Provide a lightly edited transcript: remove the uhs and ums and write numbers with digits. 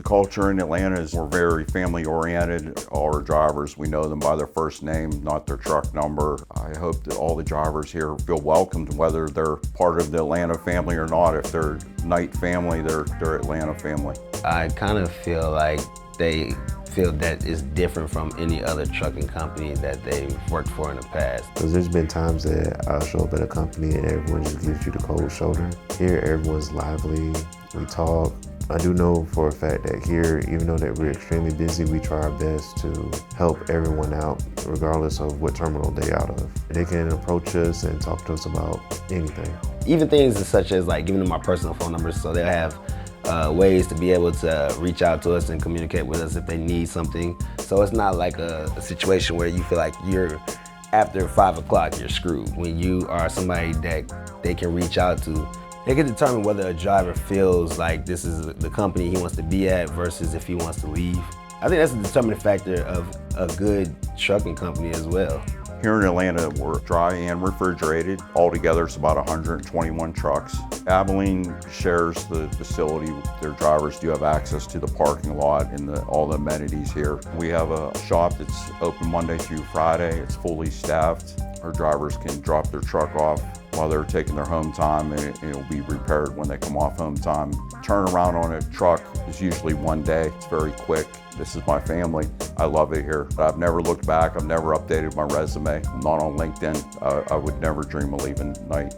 The culture in Atlanta is we're very family oriented. All our drivers, we know them by their first name, not their truck number. I hope that all the drivers here feel welcomed, whether they're part of the Atlanta family or not. If they're Knight family, they're Atlanta family. I kind of feel like they feel that it's different from any other trucking company that they've worked for in the past. Because there's been times that I'll show up at a company and everyone just gives you the cold shoulder. Here, everyone's lively, we talk. I do know for a fact that here, even though that we're extremely busy, we try our best to help everyone out, regardless of what terminal they're out of. They can approach us and talk to us about anything. Even things such as like giving them our personal phone numbers so they'll have ways to be able to reach out to us and communicate with us if they need something. So it's not like a situation where you feel like you're, after 5 o'clock, you're screwed. When you are somebody that they can reach out to, they can determine whether a driver feels like this is the company he wants to be at versus if he wants to leave. I think that's a determining factor of a good trucking company as well. Here in Atlanta, we're dry and refrigerated. Altogether, it's about 121 trucks. Abilene shares the facility. Their drivers do have access to the parking lot and all the amenities here. We have a shop that's open Monday through Friday. It's fully staffed. Our drivers can drop their truck off while they're taking their home time, and it'll be repaired when they come off home time. Turnaround on a truck is usually 1 day. It's very quick. This is my family. I love it here. I've never looked back. I've never updated my resume. I'm not on LinkedIn. I would never dream of leaving Knight.